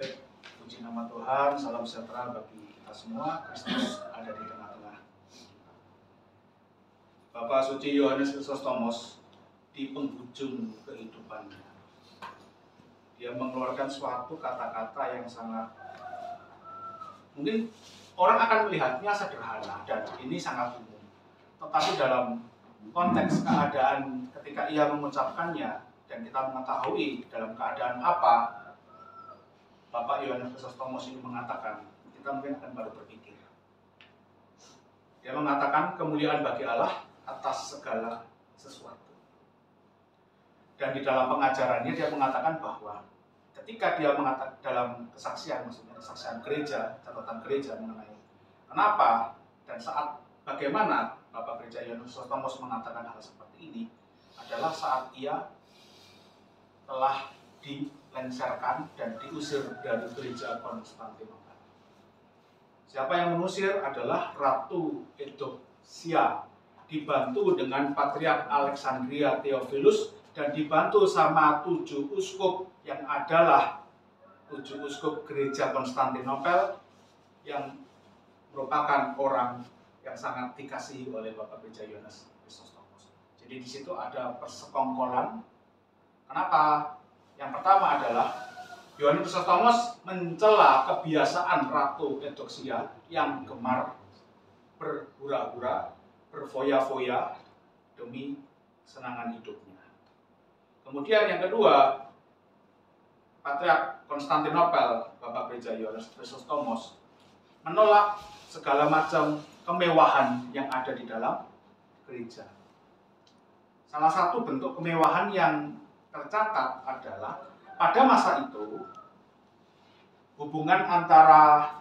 Baik, puji nama Tuhan, salam sejahtera bagi kita semua. Kristus ada di tengah-tengah. Bapak Suci Yohanes Chrysostomos di penghujung kehidupannya, dia mengeluarkan suatu kata-kata yang sangat mungkin orang akan melihatnya sederhana dan ini sangat umum, tetapi dalam konteks keadaan ketika ia mengucapkannya dan kita mengetahui dalam keadaan apa Bapak Yohanes Chrysostomos ini mengatakan, kita mungkin akan baru berpikir. Dia mengatakan kemuliaan bagi Allah atas segala sesuatu. Dan di dalam pengajarannya dia mengatakan bahwa ketika dia mengatakan dalam kesaksian, maksudnya kesaksian gereja, catatan gereja mengenai kenapa dan saat bagaimana Bapak Gereja Yohanes Chrysostomos mengatakan hal seperti ini adalah saat ia telah dilengsarkan dan diusir dari gereja Konstantinopel. Siapa yang mengusir adalah Ratu Eudoxia, dibantu dengan Patriark Alexandria Theophilus dan dibantu sama 7 uskup yang adalah 7 uskup gereja Konstantinopel yang merupakan orang yang sangat dikasihi oleh Bapak Gereja Yohanes Chrysostomos. Jadi di situ ada persekongkolan. Kenapa? Yang pertama adalah Yohanes Chrysostomos mencela kebiasaan Ratu Eudoxia yang gemar berhura-hura, berfoya-foya demi kesenangan hidupnya. Kemudian yang kedua, Patriark Konstantinopel, Bapak Gereja Yohanes Chrysostomos, menolak segala macam kemewahan yang ada di dalam gereja. Salah satu bentuk kemewahan yang tercatat adalah pada masa itu hubungan antara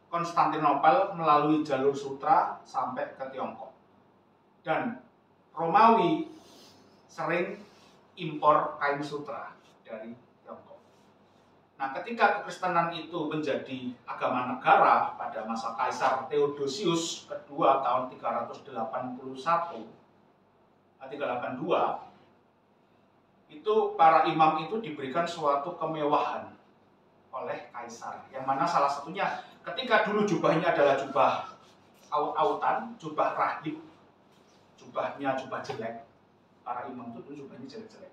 Konstantinopel melalui jalur sutra sampai ke Tiongkok dan Romawi sering impor kain sutra dari Tiongkok. Nah, ketika kekristenan itu menjadi agama negara pada masa Kaisar Theodosius kedua tahun 382, itu para imam itu diberikan suatu kemewahan oleh kaisar, yang mana salah satunya ketika dulu jubahnya adalah jubah aut-autan, jubah rahib, jubahnya jubah jelek. Para imam itu dulu jubahnya jelek-jelek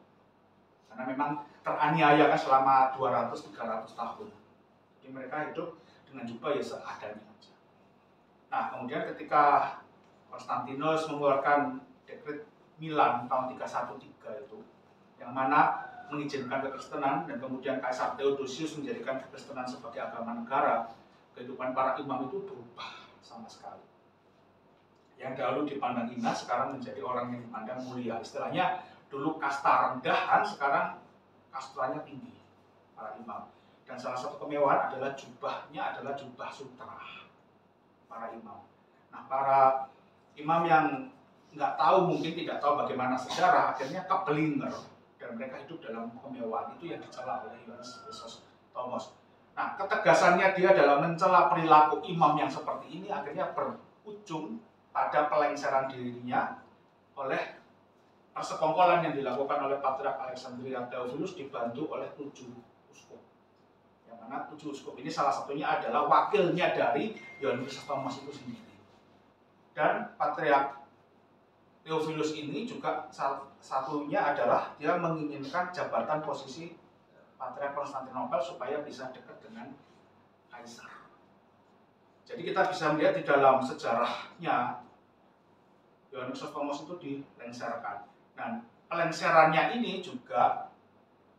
karena memang teraniaya kan selama 200-300 tahun. Jadi mereka hidup dengan jubah ya seadanya aja. Nah, kemudian ketika Konstantinus mengeluarkan dekret Milan tahun 313 itu, yang mana mengizinkan kekristenan dan kemudian Kaisar Theodosius menjadikan kekristenan sebagai agama negara, kehidupan para imam itu berubah sama sekali. Yang dahulu dipandang hina sekarang menjadi orang yang dipandang mulia. Istilahnya dulu kasta rendahan, sekarang kastanya tinggi para imam. Dan salah satu kemewahan adalah jubahnya adalah jubah sutra para imam. Nah, para imam yang nggak tahu, mungkin tidak tahu bagaimana sejarah, akhirnya keblinger dan mereka hidup dalam kemewahan. Itu yang dicela oleh Yohanes Chrysostomos. Nah, ketegasannya dia dalam mencela perilaku imam yang seperti ini akhirnya berujung pada pelengseran dirinya oleh persekongkolan yang dilakukan oleh Patriark Alexandria Theophilus dibantu oleh 7 uskup. Yang mana 7 uskup ini salah satunya adalah wakilnya dari Yohanes Chrysostomos itu sendiri. Dan Patriark Theophilus ini juga salah satunya adalah dia menginginkan jabatan posisi Patriark Konstantinopel supaya bisa dekat dengan Kaisar. Jadi kita bisa melihat di dalam sejarahnya Yohanes Chrysostomos itu dilengsarkan. Dan pelengserannya ini juga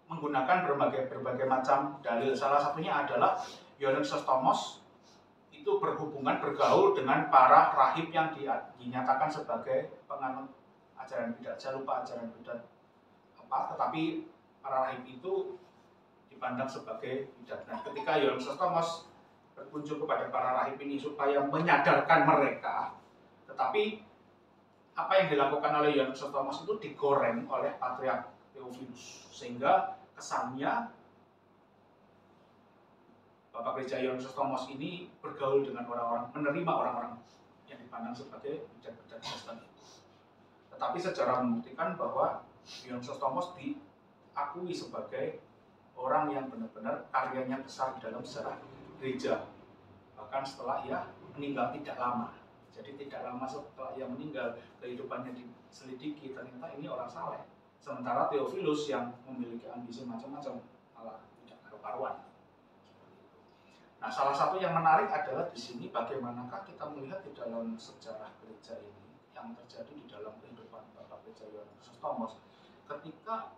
menggunakan berbagai macam dalil. Salah satunya adalah Yohanes Chrysostomos itu berhubungan bergaul dengan para rahib yang dinyatakan sebagai penganut ajaran bidat. Saya lupa ajaran bidat apa, tetapi para rahib itu dipandang sebagai bidat. Nah, ketika Yohanes Chrysostomos berkunjung kepada para rahib ini supaya menyadarkan mereka, tetapi apa yang dilakukan oleh Yohanes Thomas itu digoreng oleh Patriark Theophilus, sehingga kesannya Bapak Gereja Yohanes Thomas ini bergaul dengan orang-orang, menerima orang-orang yang dipandang sebagai budak-budak Kristen. Tetapi sejarah membuktikan bahwa Yohanes Thomas diakui sebagai orang yang benar-benar karyanya besar di dalam sejarah gereja. Bahkan setelah ia meninggal tidak lama. Jadi tidak lama setelah ia meninggal, kehidupannya diselidiki, ternyata ini orang saleh. Sementara Theophilus yang memiliki ambisi macam-macam malah tidak karu-karuan. Nah, salah satu yang menarik adalah di sini bagaimanakah kita melihat di dalam sejarah gereja ini yang terjadi di dalam kehidupan Bapak Gereja Yohanes Thomas ketika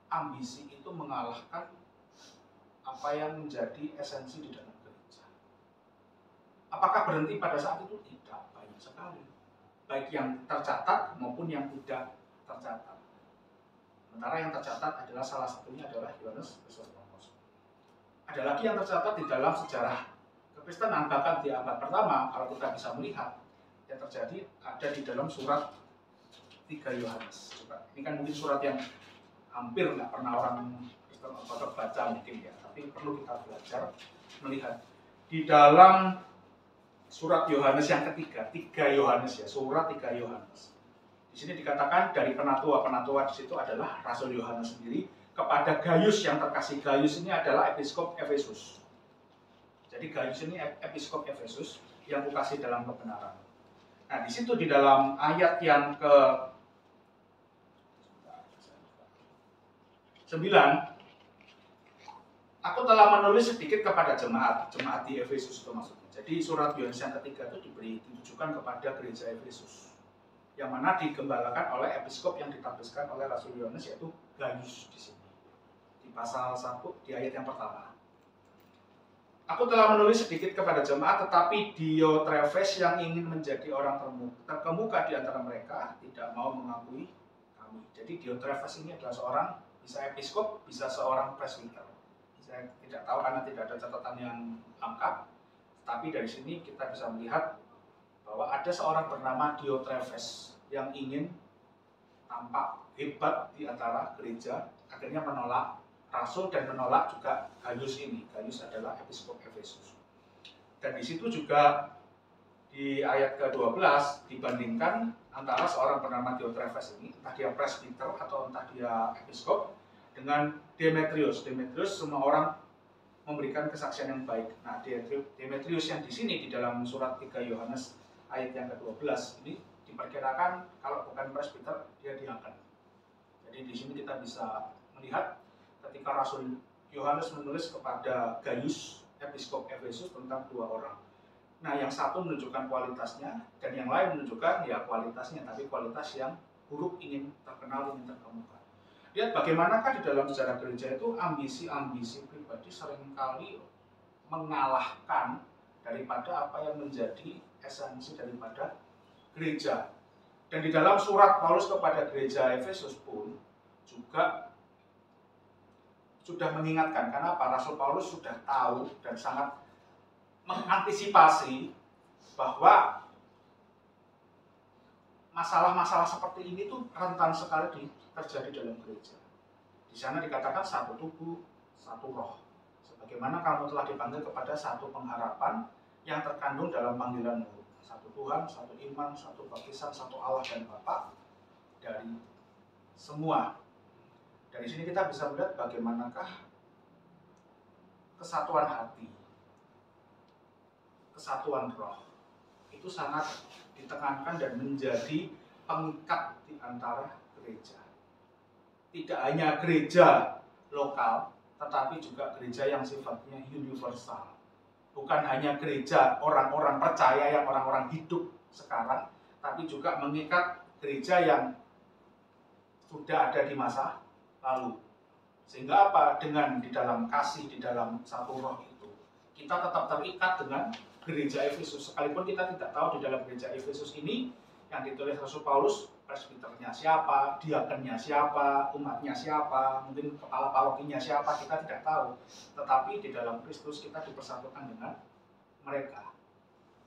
ambisi itu mengalahkan apa yang menjadi esensi di dalam gereja. Apakah berhenti pada saat itu? Tidak, banyak sekali. Baik yang tercatat maupun yang tidak tercatat. Sementara yang tercatat adalah salah satunya adalah Yohanes Thomas. Ada lagi yang tercatat di dalam sejarah kekristenan, bahkan di abad pertama, kalau kita bisa melihat yang terjadi ada di dalam surat 3 Yohanes. Coba, ini kan mungkin surat yang hampir nggak pernah orang Kristen Ortodok baca mungkin ya, tapi perlu kita belajar melihat di dalam surat Yohanes yang ketiga, 3 Yohanes ya, surat 3 Yohanes. Di sini dikatakan dari penatua di situ adalah Rasul Yohanes sendiri kepada Gaius yang terkasih. Gaius ini adalah episkop Efesus. Jadi Gaius ini episkop Efesus yang kukasih dalam kebenaran. Nah, di situ di dalam ayat yang ke 9, aku telah menulis sedikit kepada jemaat di Efesus itu maksudnya. Jadi surat Yohanes yang ketiga itu ditujukan kepada gereja Efesus, yang mana digembalakan oleh episkop yang ditabiskan oleh Rasul Yohanes, yaitu Gaius di sini. Di pasal 1 di ayat yang pertama. Aku telah menulis sedikit kepada jemaat, tetapi Diotrephes yang ingin menjadi orang terkemuka di antara mereka tidak mau mengakui kami. Jadi Diotrephes ini adalah seorang bisa episkop, bisa seorang presbiter. Saya tidak tahu karena tidak ada catatan yang lengkap. Tapi dari sini kita bisa melihat bahwa ada seorang bernama Diotrephes yang ingin tampak hebat di antara gereja, akhirnya menolak Rasul dan menolak juga Gaius ini. Gaius adalah episkop Efesus. Dan di situ juga di ayat ke-12 dibandingkan antara seorang bernama Diotrephes ini, entah dia presbiter atau entah dia episkop, dengan Demetrius. Demetrius semua orang memberikan kesaksian yang baik. Nah, Demetrius yang di sini di dalam surat 3 Yohanes ayat yang ke-12 ini diperkirakan kalau bukan presbiter dia diaken. Jadi di sini kita bisa melihat ketika Rasul Yohanes menulis kepada Gaius, episkop Efesus, tentang 2 orang. Nah, yang satu menunjukkan kualitasnya dan yang lain menunjukkan ya kualitasnya, tapi kualitas yang buruk, ingin terkenal, ingin terkemuka. Lihat bagaimanakah di dalam sejarah gereja itu ambisi-ambisi pribadi seringkali mengalahkan daripada apa yang menjadi esensi daripada gereja. Dan di dalam surat Paulus kepada gereja Efesus pun juga sudah mengingatkan, karena Pak Rasul Paulus sudah tahu dan sangat mengantisipasi bahwa masalah-masalah seperti ini tuh rentan sekali terjadi dalam gereja. Di sana dikatakan satu tubuh, satu roh. Sebagaimana kamu telah dipanggil kepada satu pengharapan yang terkandung dalam panggilanmu. Satu Tuhan, satu iman, satu baptisan, satu Allah dan Bapa dari semua. Dari sini kita bisa melihat bagaimanakah kesatuan hati, kesatuan roh itu sangat ditekankan dan menjadi pengikat di antara gereja. Tidak hanya gereja lokal, tetapi juga gereja yang sifatnya universal. Bukan hanya gereja orang-orang percaya yang orang-orang hidup sekarang, tapi juga mengikat gereja yang sudah ada di masa lalu. Sehingga apa? Dengan di dalam kasih, di dalam satu roh itu, kita tetap terikat dengan gereja Efesus. Sekalipun kita tidak tahu di dalam gereja Efesus ini yang ditulis Rasul Paulus, presbiternya siapa, diakennya siapa, umatnya siapa, mungkin kepala parokinya siapa, kita tidak tahu. Tetapi di dalam Kristus kita dipersatukan dengan mereka.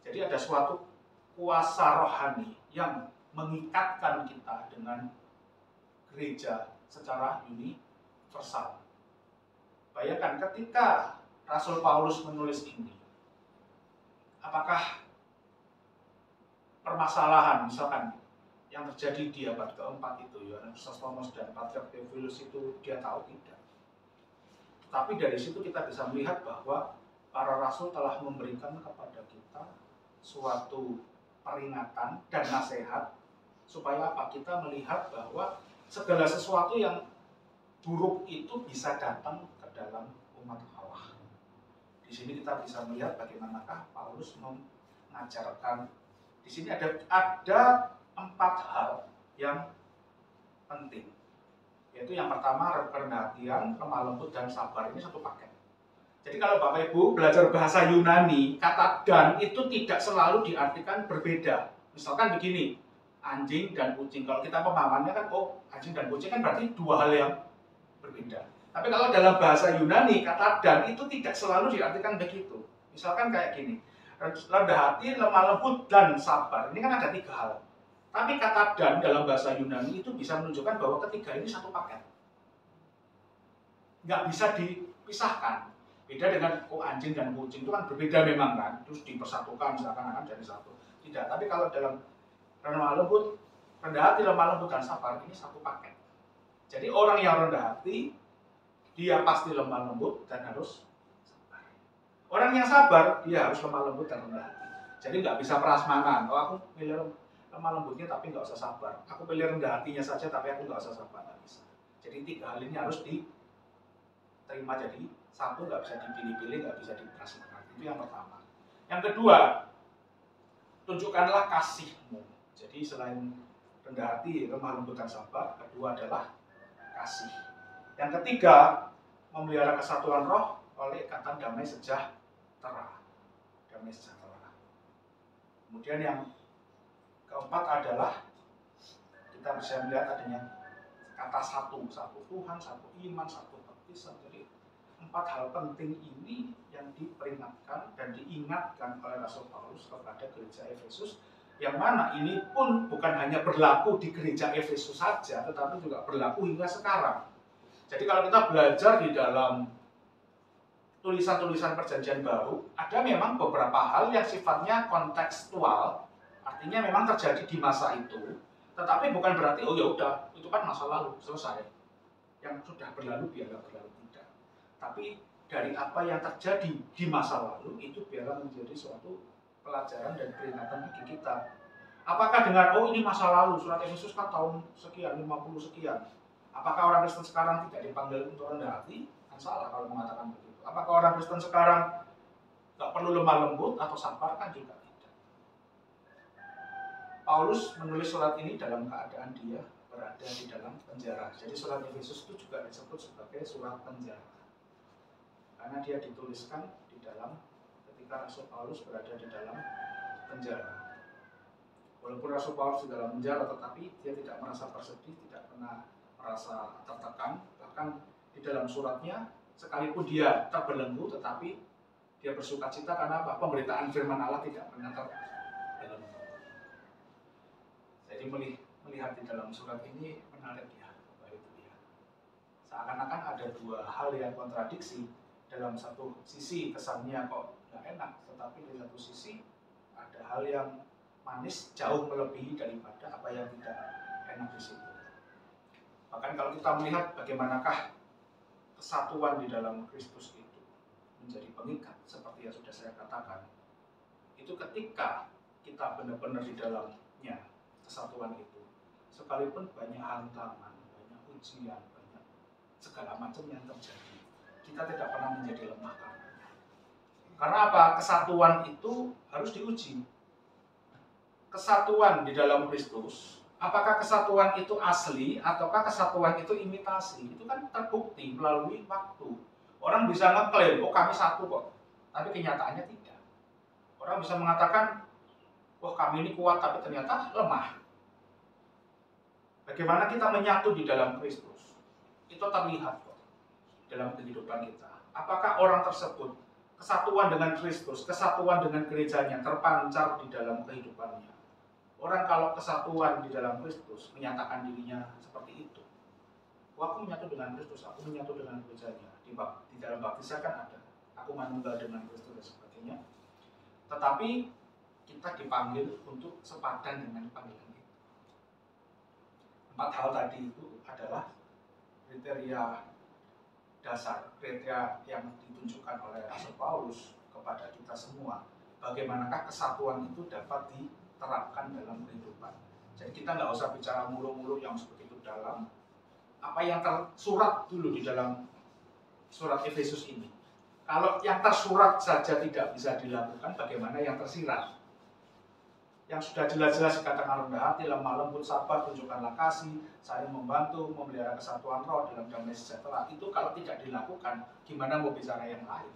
Jadi ada suatu kuasa rohani yang mengikatkan kita dengan gereja secara universal. Bayangkan ketika Rasul Paulus menulis ini, apakah permasalahan misalkan yang terjadi di abad keempat itu, Yohanes Chrysostomos dan Patriark Theophilus itu dia tahu tidak? Tapi dari situ kita bisa melihat bahwa para rasul telah memberikan kepada kita suatu peringatan dan nasihat supaya apa? Kita melihat bahwa segala sesuatu yang buruk itu bisa datang ke dalam umat Allah. Di sini kita bisa melihat bagaimanakah Paulus mengajarkan. Di sini ada 4 hal yang penting. Yaitu yang pertama kerendahan hati, lemah lembut, dan sabar. Ini satu paket. Jadi kalau Bapak Ibu belajar bahasa Yunani, kata dan itu tidak selalu diartikan berbeda. Misalkan begini, anjing dan kucing. Kalau kita pemahamannya kan, oh anjing dan kucing kan berarti 2 hal yang berbeda. Tapi kalau dalam bahasa Yunani, kata dan itu tidak selalu diartikan begitu. Misalkan kayak gini, rendah hati, lemah lembut, dan sabar. Ini kan ada 3 hal. Tapi kata dan dalam bahasa Yunani itu bisa menunjukkan bahwa ketiga ini satu paket. Nggak bisa dipisahkan. Beda dengan anjing dan kucing itu kan berbeda memang kan. Terus dipersatukan seakan-akan jadi satu. Tidak, tapi kalau dalam rendah lembut, rendah hati, lemah lembut, dan sabar ini satu paket. Jadi orang yang rendah hati, dia pasti lemah lembut dan harus sabar. Orang yang sabar, dia harus lemah lembut dan rendah hati. Jadi nggak bisa prasmanan. Oh aku pilih lemah lembutnya tapi nggak usah sabar. Aku pilih rendah hatinya saja tapi aku nggak usah sabar, nggak bisa. Jadi 3 hal ini harus diterima jadi satu, nggak bisa dipilih-pilih, nggak bisa diprasmakan. Itu yang pertama. Yang kedua, tunjukkanlah kasihmu. Jadi selain rendah hati, lemah lembut, dan sabar, kedua adalah kasih. Yang ketiga, memelihara kesatuan roh oleh ikatan damai sejahtera. Damai sejahtera. Kemudian yang keempat adalah kita bisa melihat adanya kata satu Tuhan, satu iman, satu baptisan. Jadi 4 hal penting ini yang diperingatkan dan diingatkan oleh Rasul Paulus kepada gereja Efesus, yang mana ini pun bukan hanya berlaku di gereja Efesus saja, tetapi juga berlaku hingga sekarang. Jadi kalau kita belajar di dalam tulisan-tulisan Perjanjian Baru, ada memang beberapa hal yang sifatnya kontekstual. Artinya memang terjadi di masa itu, tetapi bukan berarti oh ya udah itu kan masa lalu selesai. Yang sudah berlalu biarlah berlalu, tidak. Tapi dari apa yang terjadi di masa lalu itu biarlah menjadi suatu pelajaran dan peringatan bagi kita. Apakah dengan oh ini masa lalu, surat Efesus kan tahun sekian, 50 sekian. Apakah orang Kristen sekarang tidak dipanggil untuk rendah hati? Kan salah kalau mengatakan begitu. Apakah orang Kristen sekarang nggak perlu lemah lembut atau sabar? Kan juga. Paulus menulis surat ini dalam keadaan dia berada di dalam penjara. Jadi surat Efesus itu juga disebut sebagai surat penjara. Karena dia dituliskan di dalam ketika Rasul Paulus berada di dalam penjara. Walaupun Rasul Paulus di dalam penjara, tetapi dia tidak merasa bersedih, tidak pernah merasa tertekan. Bahkan di dalam suratnya, sekalipun dia terbelenggu, tetapi dia bersuka cita karena apa? Pemberitaan firman Allah tidak pernah terbelenggu. Jadi melihat di dalam surat ini menarik ya, Bapak Ibu ya. Seakan-akan ada 2 hal yang kontradiksi. Dalam satu sisi kesannya kok nggak enak, tetapi di satu sisi ada hal yang manis jauh melebihi daripada apa yang tidak enak di situ. Bahkan kalau kita melihat bagaimanakah kesatuan di dalam Kristus itu menjadi pengikat seperti yang sudah saya katakan, itu ketika kita benar-benar di dalamnya kesatuan itu, sekalipun banyak hantaman, banyak ujian, banyak segala macam yang terjadi, kita tidak pernah menjadi lemah karenanya. Karena apa? Kesatuan itu harus diuji. Kesatuan di dalam Kristus, apakah kesatuan itu asli ataukah kesatuan itu imitasi? Itu kan terbukti melalui waktu. Orang bisa ngeklaim, oh kami satu kok, tapi kenyataannya tidak. Orang bisa mengatakan, wah kami ini kuat tapi ternyata lemah. Bagaimana kita menyatu di dalam Kristus? Itu terlihat kok dalam kehidupan kita. Apakah orang tersebut kesatuan dengan Kristus, kesatuan dengan gerejanya terpancar di dalam kehidupannya. Orang kalau kesatuan di dalam Kristus menyatakan dirinya seperti itu. Aku menyatu dengan Kristus, aku menyatu dengan gerejanya. Di dalam baptisan kan ada, aku manunggal dengan Kristus dan sebagainya. Tetapi kita dipanggil untuk sepadan dengan panggilan itu. 4 hal tadi itu adalah kriteria dasar, kriteria yang ditunjukkan oleh Rasul Paulus kepada kita semua. Bagaimanakah kesatuan itu dapat diterapkan dalam kehidupan. Jadi kita nggak usah bicara mulu-mulu yang begitu dalam. Apa yang tersurat dulu di dalam surat Efesus ini. Kalau yang tersurat saja tidak bisa dilakukan, bagaimana yang tersirat? Yang sudah jelas-jelas dikatakan rendah hati, lemah lembut, sabar, tunjukkanlah kasih, saling membantu, memelihara kesatuan roh dalam damai sejahtera. Itu kalau tidak dilakukan, gimana mau bicara yang lain?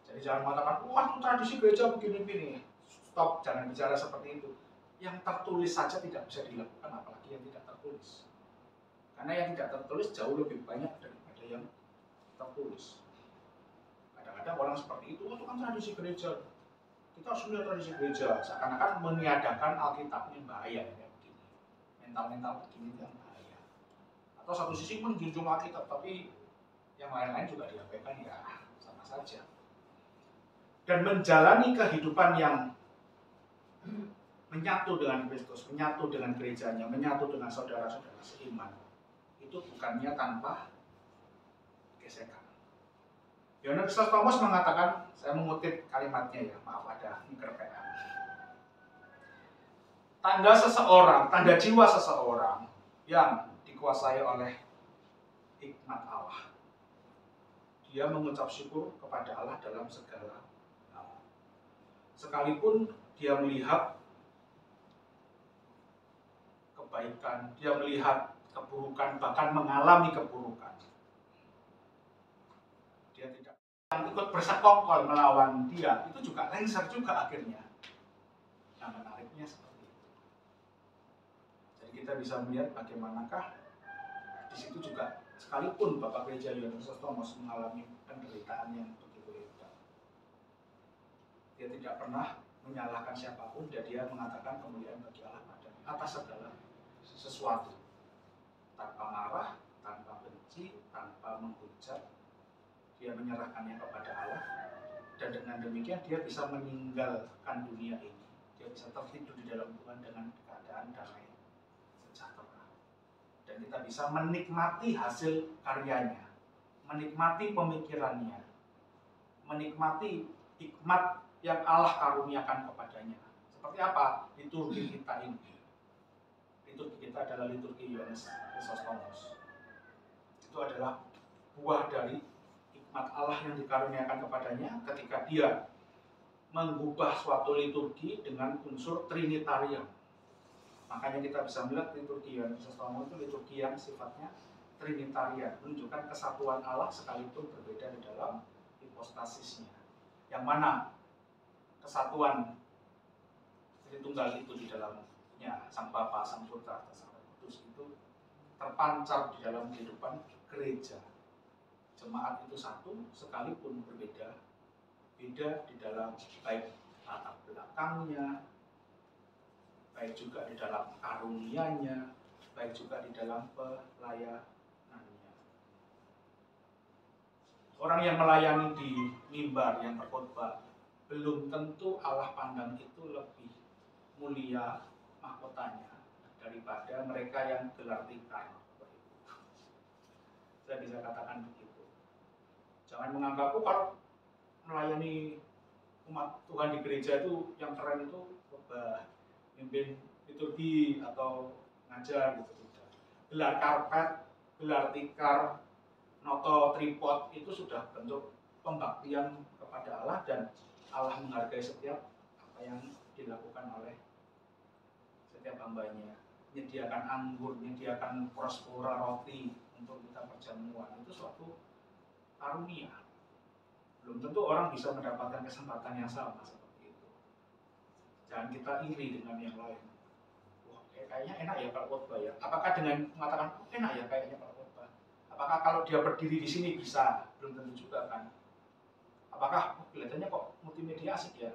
Jadi jangan mengatakan, wah itu tradisi gereja begini-begini. Stop, jangan bicara seperti itu. Yang tertulis saja tidak bisa dilakukan, apalagi yang tidak tertulis. Karena yang tidak tertulis jauh lebih banyak daripada yang tertulis. Kadang-kadang orang seperti itu kan tradisi gereja. Kita harus melihat tradisi gereja, seakan-akan meniadakan Alkitab ini bahaya ya, begini. Mental-mental begini yang bahaya. Atau satu sisi menjunjung Alkitab, tapi yang lain-lain juga diabaikan, ya sama saja. Dan menjalani kehidupan yang menyatu dengan Kristus, menyatu dengan gerejanya, menyatu dengan saudara-saudara seiman, itu bukannya tanpa gesekan. Yohanes Thomas mengatakan, saya mengutip kalimatnya ya, maaf ada kekerpean. Tanda jiwa seseorang yang dikuasai oleh hikmat Allah. Dia mengucap syukur kepada Allah dalam segala hal. Sekalipun dia melihat kebaikan, dia melihat keburukan, bahkan mengalami keburukan. Dia tidak yang ikut bersekongkol melawan dia, itu juga lengser juga akhirnya. Nah, menariknya seperti itu. Jadi kita bisa melihat bagaimanakah di situ juga, sekalipun Bapak Gereja Yohanes Thomas mengalami penderitaan yang begitu hebat, dia tidak pernah menyalahkan siapapun, dan dia mengatakan kemuliaan bagi Allah pada atas segala sesuatu, tanpa marah, tanpa benci, tanpa menghujat. Dia menyerahkannya kepada Allah, dan dengan demikian dia bisa meninggalkan dunia ini. Dia bisa tertidur di dalam Tuhan dengan keadaan damai sejahtera. Dan kita bisa menikmati hasil karyanya, menikmati pemikirannya, menikmati hikmat yang Allah karuniakan kepadanya. Seperti apa liturgi kita ini? Liturgi kita adalah liturgi Yohanes Thomas. Itu adalah buah dari hikmat Allah yang dikaruniakan kepadanya ketika dia mengubah suatu liturgi dengan unsur trinitarian. Makanya kita bisa melihat liturgi Yohanes Thomas itu liturgi yang sifatnya trinitarian, menunjukkan kesatuan Allah sekalipun berbeda di dalam hipostasisnya. Yang mana kesatuan Tritunggal itu di dalamnya Sang Bapa, Sang Putra, dan Sang Roh Kudus itu terpancar di dalam kehidupan gereja. Jemaat itu satu, sekalipun berbeda di dalam baik latar belakangnya, baik juga di dalam karunianya, baik juga di dalam pelayanannya. Orang yang melayani di mimbar yang berkhotbah, belum tentu Allah pandang itu lebih mulia mahkotanya daripada mereka yang gelar tikar. Saya bisa katakan begitu. Jangan menganggap, kalau melayani umat Tuhan di gereja itu yang keren itu mimpin liturgi atau ngajar gitu. Gelar karpet, gelar tikar, noto tripod itu sudah bentuk pembaktian kepada Allah, dan Allah menghargai setiap apa yang dilakukan oleh setiap hambanya. Menyediakan anggur, menyediakan prospora roti untuk kita perjamuan, itu suatu karunia. Belum tentu orang bisa mendapatkan kesempatan yang sama seperti itu. Jangan kita iri dengan yang lain. Wah, kayaknya enak ya kalau khotbah ya. Apakah dengan mengatakan enak ya kayaknya kalau khotbah? Apakah kalau dia berdiri di sini bisa? Belum tentu juga kan. Apakah kelihatannya kok multimedia asik ya?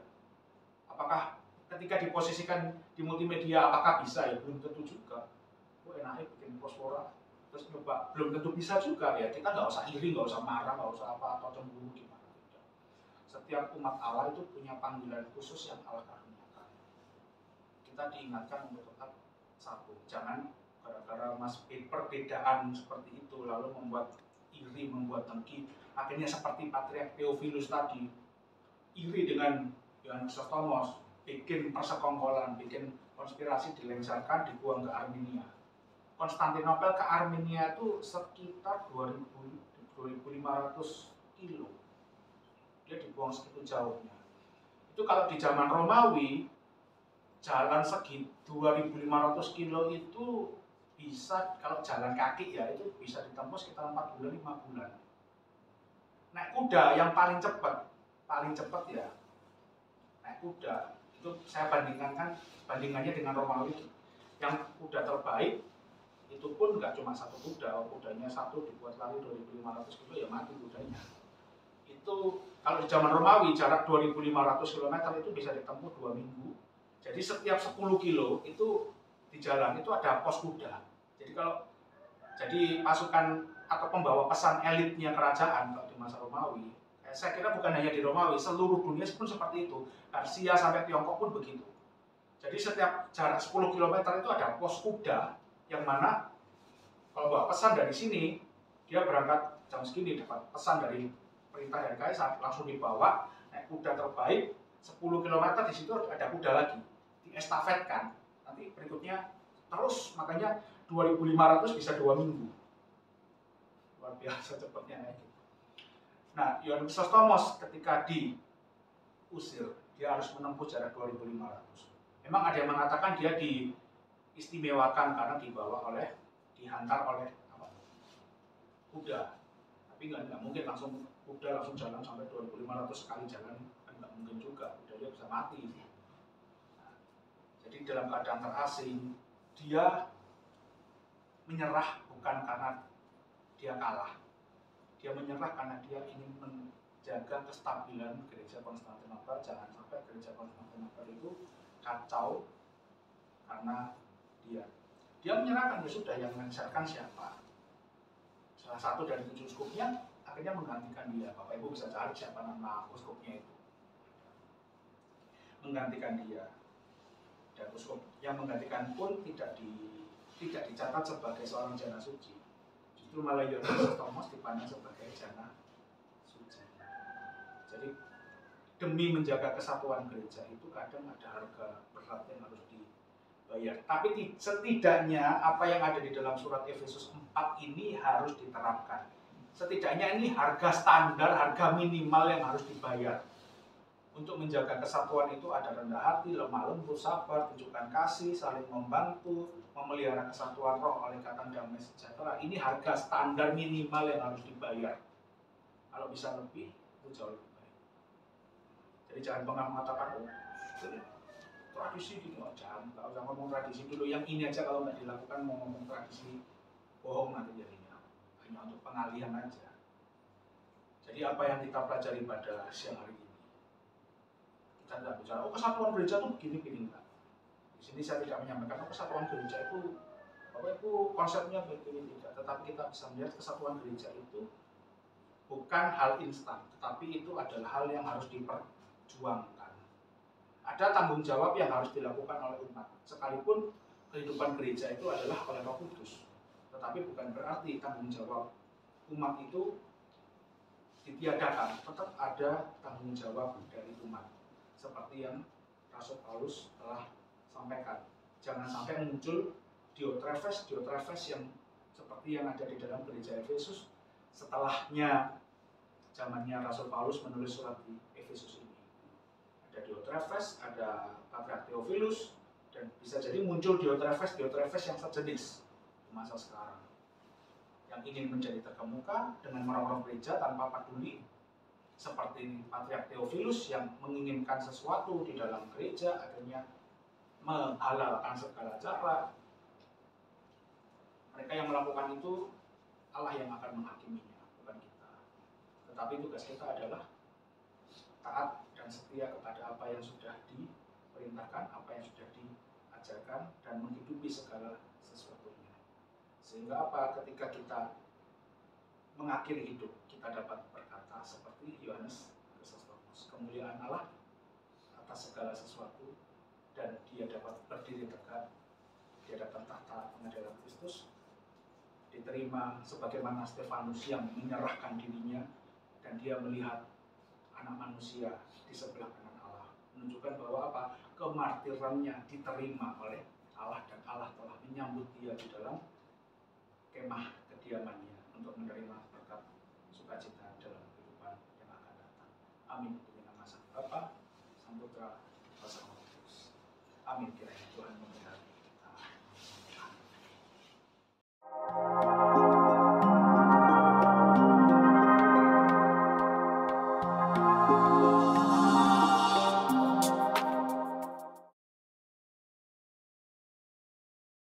Apakah ketika diposisikan di multimedia apakah bisa ya? Belum tentu juga. Kok enaknya bikin Pospora terus nyoba, belum tentu bisa juga ya. Kita nggak usah iri, nggak usah marah, nggak usah apa atau cemburu gimana. Tidak. Setiap umat Allah itu punya panggilan khusus yang Allah karuniakan. Kita diingatkan untuk tetap satu. Jangan gara-gara perbedaan seperti itu lalu membuat iri, membuat dengki. Akhirnya seperti Patriark Theophilus tadi, iri dengan Yohanes Chrysostomos, bikin persekongkolan, bikin konspirasi, dilengsarkan, dibuang ke Armenia. Konstantinopel ke Armenia itu sekitar 2.500 kilo. Dia dibuang segitu jauhnya. Itu kalau di zaman Romawi, jalan segitu 2.500 kilo itu bisa, kalau jalan kaki ya, itu bisa ditempuh sekitar 4 bulan, 5 bulan. Naik kuda yang paling cepat ya, naik kuda. Itu saya bandingannya dengan Romawi. Yang kuda terbaik itu pun nggak cuma satu kuda, kudanya satu dibuat lari 2.500 kilo ya mati kudanya. Itu kalau di zaman Romawi jarak 2.500 km itu bisa ditempuh 2 minggu. Jadi setiap 10 kilo itu di jalan itu ada pos kuda. Jadi pasukan atau pembawa pesan elitnya kerajaan kalau di masa Romawi, saya kira bukan hanya di Romawi, seluruh dunia pun seperti itu. Persia sampai Tiongkok pun begitu. Jadi setiap jarak 10 km itu ada pos kuda yang mana kalau bawa pesan dari sini, dia berangkat jam segini dapat pesan dari perintah dari kaisar, langsung dibawa naik kuda terbaik 10 km, di situ ada kuda lagi, diestafetkan. Nanti berikutnya terus, makanya 2.500 bisa 2 minggu. Luar biasa cepatnya kayak gitu. Nah, Yohanes Chrysostomos ketika diusir, dia harus menempuh jarak 2.500. Memang ada yang mengatakan dia diistimewakan karena dihantar oleh kuda. Tapi nggak mungkin kuda langsung jalan sampai 2.500 sekali jalan, kan nggak mungkin juga, kudanya bisa mati. Nah, jadi dalam keadaan terasing, dia menyerah bukan karena dia kalah. Dia menyerah karena dia ingin menjaga kestabilan gereja Konstantinopel. Jangan sampai gereja Konstantinopel itu kacau karena dia menyerahkan. Ya sudah, yang menyelesaikan siapa? Salah satu dari 7 uskupnya akhirnya menggantikan dia. Bapak Ibu bisa cari siapa nama uskupnya itu, menggantikan dia. Dan uskup yang menggantikan pun tidak dicatat sebagai seorang jana suci. Justru malah Yohanes Chrysostomos dipandang sebagai jana suci. Jadi demi menjaga kesatuan gereja itu kadang ada harga berat yang harus dibayar. Tapi setidaknya apa yang ada di dalam surat Efesus 4 ini harus diterapkan. Setidaknya ini harga standar, harga minimal yang harus dibayar. Untuk menjaga kesatuan itu ada rendah hati, lemah lembut, sabar, tunjukkan kasih, saling membantu, memelihara kesatuan roh oleh ikatan damai sejahtera. Ini harga standar minimal yang harus dibayar. Kalau bisa lebih, itu jauh lebih baik. Jadi jangan pernah mengatakan, oh, tradisi gitu, jangan, nggak usah ngomong tradisi dulu. Yang ini aja kalau nggak dilakukan mau ngomong tradisi, bohong nanti jadinya. Hanya untuk pengalihan aja. Jadi apa yang kita pelajari pada siang hari ini? Kita tidak bicara, oh kesatuan gereja itu begini-begini, enggak. Di sini saya tidak menyampaikan, oh kesatuan gereja itu, Bapak Ibu konsepnya begini, tidak. Tetapi kita bisa melihat kesatuan gereja itu bukan hal instan, tetapi itu adalah hal yang harus diperjuangkan. Ada tanggung jawab yang harus dilakukan oleh umat, sekalipun kehidupan gereja itu adalah oleh Roh Kudus. Tetapi bukan berarti tanggung jawab umat itu ditiadakan, tetap ada tanggung jawab dari umat. Seperti yang Rasul Paulus telah sampaikan, jangan sampai muncul Diotrefes yang seperti yang ada di dalam gereja Efesus setelahnya zamannya Rasul Paulus menulis surat di Efesus ini. Ada Diotrefes, ada Patriark Theophilus, dan bisa jadi muncul Diotrefes yang sejenis di masa sekarang, yang ingin menjadi terkemuka dengan merongrong gereja tanpa peduli, seperti Patriark Theophilus yang menginginkan sesuatu di dalam gereja, akhirnya menghalalkan segala cara. Mereka yang melakukan itu, Allah yang akan menghakiminya, bukan kita. Tetapi tugas kita adalah taat dan setia kepada apa yang sudah diperintahkan, apa yang sudah diajarkan, dan menghidupi segala sesuatunya. Sehingga apa? Ketika kita mengakhiri hidup, kita dapat berkata seperti Yohanes Chrysostomus, kemuliaan Allah atas segala sesuatu, dan dia dapat berdiri tegak di hadapan tahta pengadilan Kristus, diterima sebagaimana Stefanus yang menyerahkan dirinya, dan dia melihat anak manusia di sebelah kanan Allah, menunjukkan bahwa apa? Kemartirannya diterima oleh Allah, dan Allah telah menyambut dia di dalam kemah kediamannya untuk menerima berkat sukacita dalam kehidupan yang akan datang. Amin. Demi nama Sang Bapa, Sang Putra, dan Sang Roh Kudus. Amin kiranya.